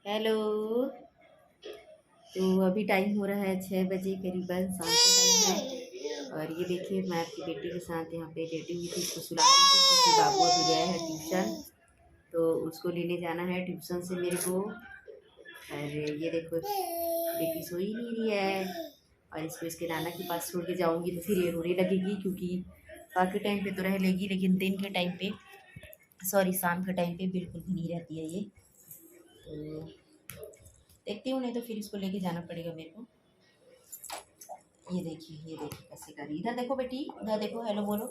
Hello. तो अभी time हो रहा है 6 बजे करीबन, शाम का टाइम है। और ये देखिए मैं आपकी बेटी के साथ यहाँ पे लेटी हुई थी, इसको सुला रही थी क्योंकि बाबू अभी गया है ट्यूशन। तो उसको लेने जाना है ट्यूशन से मेरे को। और ये देखो बेटी सो ही नहीं रही है, और इसको इसके नाना के पास छोड़ के जाऊँगी तो फिर ये रोने लगेगी, क्योंकि बाकी टाइम पे तो रह लेगी लेकिन दिन के टाइम पे, सॉरी शाम के टाइम पे बिल्कुल भी नहीं रहती है ये। तो देखती हूँ, नहीं तो फिर इसको लेके जाना पड़ेगा मेरे को। ये देखिए कैसे कर रही, इधर देखो बेटी, इधर देखो, हेलो बोलो,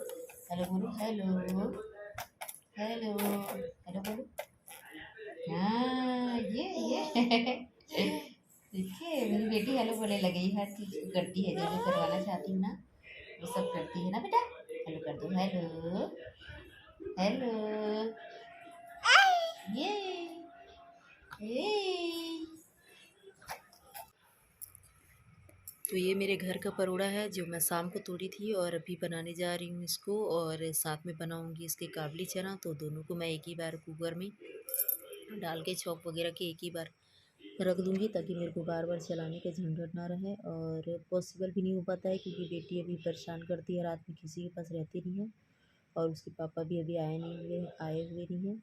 हेलो बोलो, हेलो हेलो हेलो बोलो। हाँ ये देखिए मेरी बेटी हेलो बोलने लगी, हर चीज़ को करती है, जो जो करवाना चाहती हूँ ना वो सब करती है ना बेटा। हेलो कर दो, हेलो हेलो। ये ये तो ये मेरे घर का परोड़ा है जो मैं शाम को तोड़ी थी, और अभी बनाने जा रही हूँ इसको, और साथ में बनाऊँगी इसके काबली चना। तो दोनों को मैं एक ही बार कुकर में डाल के चॉप वगैरह के एक ही बार रख दूँगी, ताकि मेरे को बार बार चलाने का झंझट ना रहे। और पॉसिबल भी नहीं हो पाता है क्योंकि बेटी अभी परेशान करती है, रात में किसी के पास रहती नहीं है, और उसके पापा भी अभी आए हुए नहीं हैं।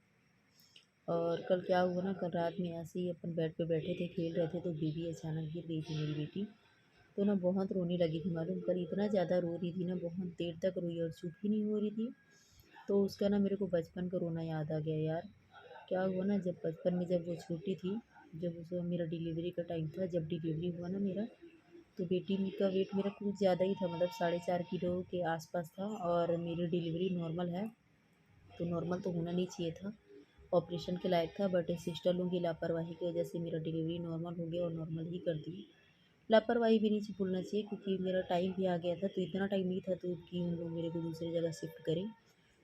और कल क्या हुआ ना, कल रात में ऐसे ही अपन बेड पे बैठे थे, खेल रहे थे, तो बेबी अचानक गिर गई थी मेरी बेटी। तो ना बहुत रोने लगी थी, मालूम कल इतना ज़्यादा रो रही थी ना, बहुत देर तक रोई और चुप ही नहीं हो रही थी। तो उसका ना मेरे को बचपन का रोना याद आ गया यार। क्या हुआ ना, जब बचपन में जब वो छोटी थी, जब उस मेरा डिलीवरी का टाइम था, जब डिलीवरी हुआ ना मेरा, तो बेटी का वेट मेरा कुछ ज़्यादा ही था, मतलब 4.5 किलो के आसपास था, और मेरी डिलीवरी नॉर्मल है। तो नॉर्मल तो होना नहीं चाहिए था, ऑपरेशन के लायक था, बट सिस्टर लोगों की लापरवाही की वजह से मेरा डिलीवरी नॉर्मल हो गया, और नॉर्मल ही कर दी। लापरवाही भी नहीं बोलना चाहिए, क्योंकि मेरा टाइम भी आ गया था, तो इतना टाइम नहीं था तो कि उन लोग मेरे को दूसरी जगह शिफ्ट करें।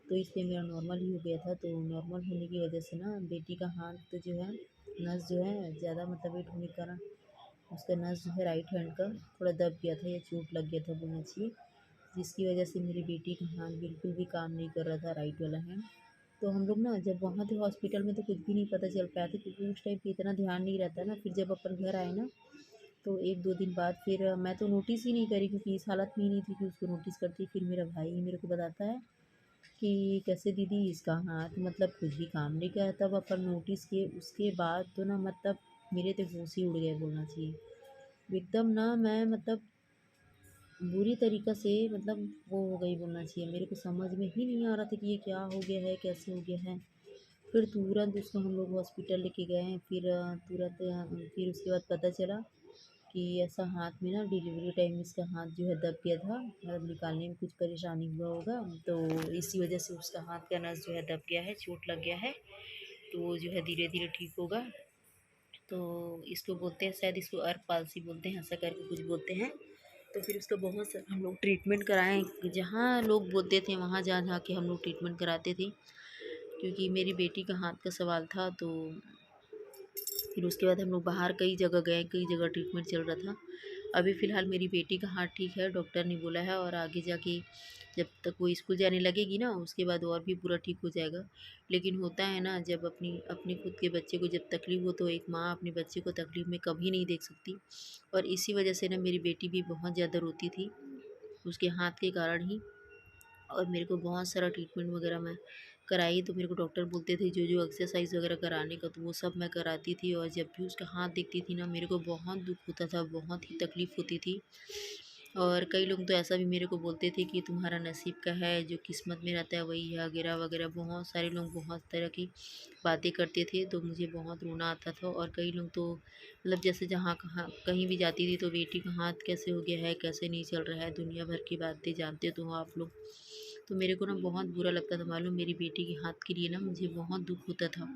तो इसलिए मेरा नॉर्मल ही हो गया था। तो नॉर्मल होने की वजह से ना बेटी का हाथ जो है, नस जो है ज़्यादा मतलब वेट होने के कारण उसका नस जो है राइट हैंड का थोड़ा दब गया था, या चोट लग गया था बोलना चाहिए, जिसकी वजह से मेरी बेटी का हाथ बिल्कुल भी काम नहीं कर रहा था, राइट वाला हैंड। तो हम लोग ना जब वहाँ थे हॉस्पिटल में तो कुछ भी नहीं पता चल पाया था, क्योंकि उस टाइम पे इतना ध्यान नहीं रहता ना। फिर जब अपन घर आए ना, तो 1-2 दिन बाद फिर मैं तो नोटिस ही नहीं करी, क्योंकि इस हालत में ही नहीं थी कि उसको नोटिस करती। फिर मेरा भाई मेरे को बताता है कि कैसे दीदी इसका हाथ मतलब कुछ भी काम नहीं किया। तब अपन नोटिस किए, उसके बाद तो ना मतलब मेरे तो होश ही उड़ गए बोलना चाहिए। एकदम ना मैं मतलब बुरी तरीक़ा से मतलब वो हो गई बोलना चाहिए। मेरे को समझ में ही नहीं आ रहा था कि ये क्या हो गया है, कैसे हो गया है। फिर तुरंत उसको हम लोग हॉस्पिटल लेके गए। फिर तुरंत फिर उसके बाद पता चला कि ऐसा हाथ में ना डिलीवरी टाइम इसका हाथ जो है दब गया था, मतलब निकालने में कुछ परेशानी हुआ होगा, तो इसी वजह से उसका हाथ का नस जो है दब गया है, चोट लग गया है। तो वो जो है धीरे धीरे ठीक होगा। तो इसको बोलते हैं, शायद इसको अर्क पालसी बोलते हैं, ऐसा करके कुछ बोलते हैं। तो फिर उसका बहुत सारा हम लोग ट्रीटमेंट कराएँ, जहाँ लोग बोलते थे वहाँ जा जा के हम लोग ट्रीटमेंट कराते थे, क्योंकि मेरी बेटी का हाथ का सवाल था। तो फिर उसके बाद हम लोग बाहर कई जगह गए, कई जगह ट्रीटमेंट चल रहा था। अभी फ़िलहाल मेरी बेटी का हाथ ठीक है, डॉक्टर ने बोला है, और आगे जाके जब तक वो स्कूल जाने लगेगी ना, उसके बाद और भी पूरा ठीक हो जाएगा। लेकिन होता है ना, जब अपनी अपने खुद के बच्चे को जब तकलीफ़ हो, तो एक माँ अपने बच्चे को तकलीफ़ में कभी नहीं देख सकती। और इसी वजह से ना मेरी बेटी भी बहुत ज़्यादा रोती थी, उसके हाथ के कारण ही। और मेरे को बहुत सारा ट्रीटमेंट वगैरह मैं कराई, तो मेरे को डॉक्टर बोलते थे जो जो एक्सरसाइज़ वगैरह कराने का, तो वो सब मैं कराती थी। और जब भी उसका हाथ दिखती थी ना, मेरे को बहुत दुःख होता था, बहुत ही तकलीफ़ होती थी। और कई लोग तो ऐसा भी मेरे को बोलते थे कि तुम्हारा नसीब का है, जो किस्मत में रहता है वही है, वगैरह वगैरह। बहुत सारे लोग बहुत तरह की बातें करते थे, तो मुझे बहुत रोना आता था। और कई लोग तो मतलब जैसे जहाँ कहाँ कहीं भी जाती थी, तो बेटी का हाथ कैसे हो गया है, कैसे नहीं चल रहा है, दुनिया भर की बातें जानते तो हो आप लोग। तो मेरे को ना बहुत बुरा लगता था, मालूम मेरी बेटी के हाथ के लिए ना मुझे बहुत दुःख होता था।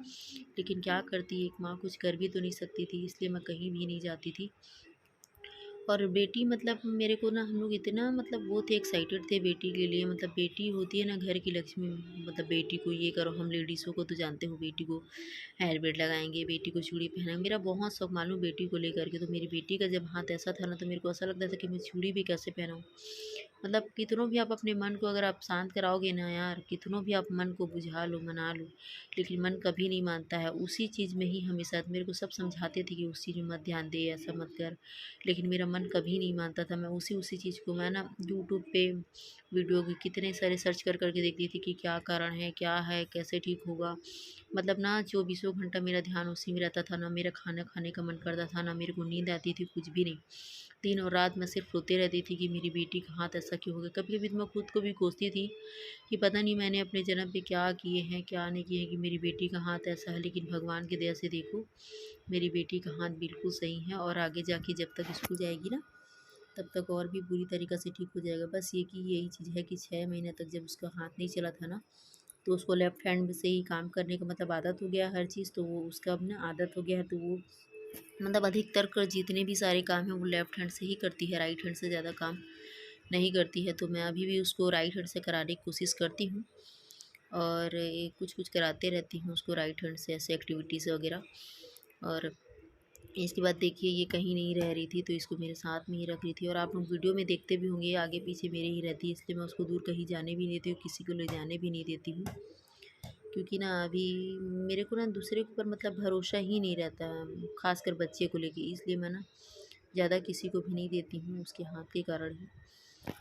लेकिन क्या करती, एक माँ कुछ कर भी तो नहीं सकती थी, इसलिए मैं कहीं भी नहीं जाती थी। और बेटी मतलब मेरे को ना, हम लोग इतना मतलब वो थे, एक्साइटेड थे बेटी के लिए। मतलब बेटी होती है ना घर की लक्ष्मी। मतलब बेटी को ये करो, हम लेडीज़ों को तो जानते हो, बेटी को हेयर बैंड लगाएंगे, बेटी को चूड़ी पहनाएंगे। मेरा बहुत शौक मालूम बेटी को लेकर के। तो मेरी बेटी का जब हाथ ऐसा था ना, तो मेरे को ऐसा लगता था कि मैं चूड़ी भी कैसे पहनाऊँ। मतलब कितनों भी आप अपने मन को अगर आप शांत कराओगे ना यार, कितनों भी आप मन को बुझा लो, मना लो, लेकिन मन कभी नहीं मानता है। उसी चीज़ में ही हमेशा मेरे को सब समझाते थे कि उस चीज़ में मत ध्यान दे, ऐसा मत कर, लेकिन मेरा मन कभी नहीं मानता था। मैं उसी उसी चीज़ को मैं ना यूट्यूब पे वीडियो भी कितने सारे सर्च कर कर के देखती थी कि क्या कारण है, क्या है, कैसे ठीक होगा। मतलब ना चौबीसों घंटा मेरा ध्यान उसी में रहता था। ना मेरा खाना खाने का मन करता था, ना मेरे को नींद आती थी, कुछ भी नहीं। दिन और रात मैं सिर्फ रोते रहती थी कि मेरी बेटी का हाथ ऐसा क्यों हो गया। कभी कभी तो मैं खुद को भी कोसती थी कि पता नहीं मैंने अपने जन्म पे क्या किए हैं, क्या नहीं किए हैं कि मेरी बेटी का हाथ ऐसा है। लेकिन भगवान की दया से देखो, मेरी बेटी का हाथ बिल्कुल सही है, और आगे जाके जब तक स्कूल जाएगी ना, तब तक और भी पूरी तरीक़ा से ठीक हो जाएगा। बस ये कि यही चीज़ है कि 6 महीने तक जब उसका हाथ नहीं चला था ना, तो उसको लेफ़्ट हैंड से ही काम करने का मतलब आदत हो गया हर चीज़। तो वो उसका अब ना आदत हो गया है, तो वो मतलब अधिकतर कर जितने भी सारे काम हैं वो लेफ़्ट हैंड से ही करती है, राइट हैंड से ज़्यादा काम नहीं करती है। तो मैं अभी भी उसको राइट हैंड से कराने की कोशिश करती हूँ, और ये कुछ-कुछ कराते रहती हूँ उसको राइट हैंड से, ऐसे एक्टिविटीज़ वग़ैरह। और इसके बाद देखिए ये कहीं नहीं रह रही थी, तो इसको मेरे साथ में ही रख रही थी। और आप लोग वीडियो में देखते भी होंगे, ये आगे पीछे मेरे ही रहती है, इसलिए मैं उसको दूर कहीं जाने भी नहीं देती हूँ, किसी को ले जाने भी नहीं देती हूँ। क्योंकि ना अभी मेरे को ना दूसरे के ऊपर मतलब भरोसा ही नहीं रहता है, ख़ासकर बच्चे को लेके। इसलिए मैं ना ज़्यादा किसी को भी नहीं देती हूँ उसके हाथ के कारण ही।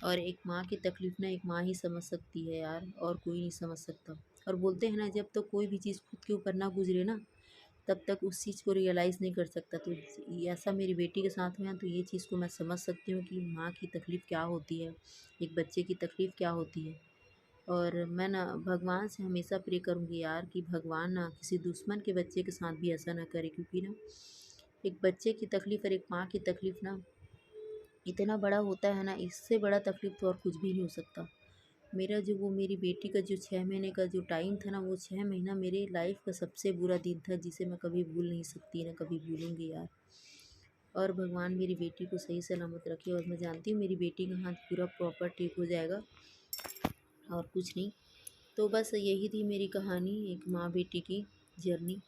और एक माँ की तकलीफ़ ना एक माँ ही समझ सकती है यार, और कोई नहीं समझ सकता। और बोलते हैं ना, जब तक तो कोई भी चीज़ खुद के ऊपर ना गुज़रे ना, तब तक उस चीज़ को रियलाइज़ नहीं कर सकता। तो ये ऐसा मेरी बेटी के साथ हुआ है, तो ये चीज़ को मैं समझ सकती हूँ कि माँ की तकलीफ़ क्या होती है, एक बच्चे की तकलीफ़ क्या होती है। और मैं ना भगवान से हमेशा प्रे करूँगी यार कि भगवान ना किसी दुश्मन के बच्चे के साथ भी ऐसा ना करे। क्योंकि ना एक बच्चे की तकलीफ़ और एक माँ की तकलीफ़ ना इतना बड़ा होता है ना, इससे बड़ा तकलीफ़ तो और कुछ भी नहीं हो सकता। मेरा जो वो मेरी बेटी का जो 6 महीने का जो टाइम था ना, वो 6 महीना मेरे लाइफ़ का सबसे बुरा दिन था, जिसे मैं कभी भूल नहीं सकती, ना कभी भूलूँगी यार। और भगवान मेरी बेटी को सही सलामत रखे, और मैं जानती हूँ मेरी बेटी का हाथ पूरा प्रॉपर ठीक हो जाएगा, और कुछ नहीं। तो बस यही थी मेरी कहानी, एक माँ बेटी की जर्नी।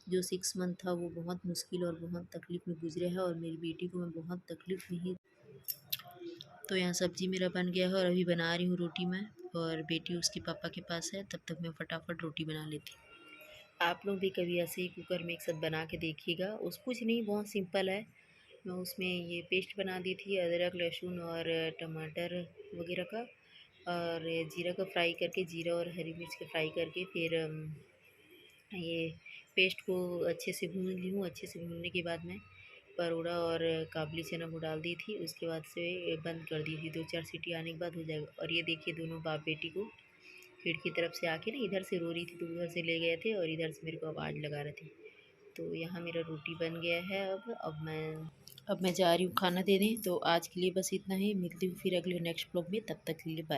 जो 6 मंथ था वो बहुत मुश्किल और बहुत तकलीफ़ में गुज़रे है, और मेरी बेटी को मैं बहुत तकलीफ़ में ही। तो यहाँ सब्ज़ी मेरा बन गया है, और अभी बना रही हूँ रोटी मैं, और बेटी उसके पापा के पास है, तब तक मैं फटाफट रोटी बना लेती हूँ। आप लोग भी कभी ऐसे ही कुकर में एक साथ बना के देखिएगा। उस कुछ नहीं, बहुत सिंपल है। मैं उसमें ये पेस्ट बना दी थी अदरक, लहसुन और टमाटर वग़ैरह का, और जीरा का फ्राई करके, जीरा और हरी मिर्च का फ्राई करके, फिर ये पेस्ट को अच्छे से भून ली हूँ। अच्छे से भूनने के बाद मैं परोड़ा और काबुली चना को डाल दी थी। उसके बाद से बंद कर दी थी, 2-4 सीटी आने के बाद हो जाएगा। और ये देखिए दोनों बाप बेटी को खिड़की तरफ से आके ना, इधर से रो रही थी तो उधर से ले गए थे, और इधर से मेरे को आवाज़ लगा रहे थे। तो यहाँ मेरा रोटी बन गया है। अब मैं जा रही हूँ खाना देने। तो आज के लिए बस इतना ही, मिलती हूँ फिर अगले नेक्स्ट ब्लॉग में, तब तक के लिए बाय।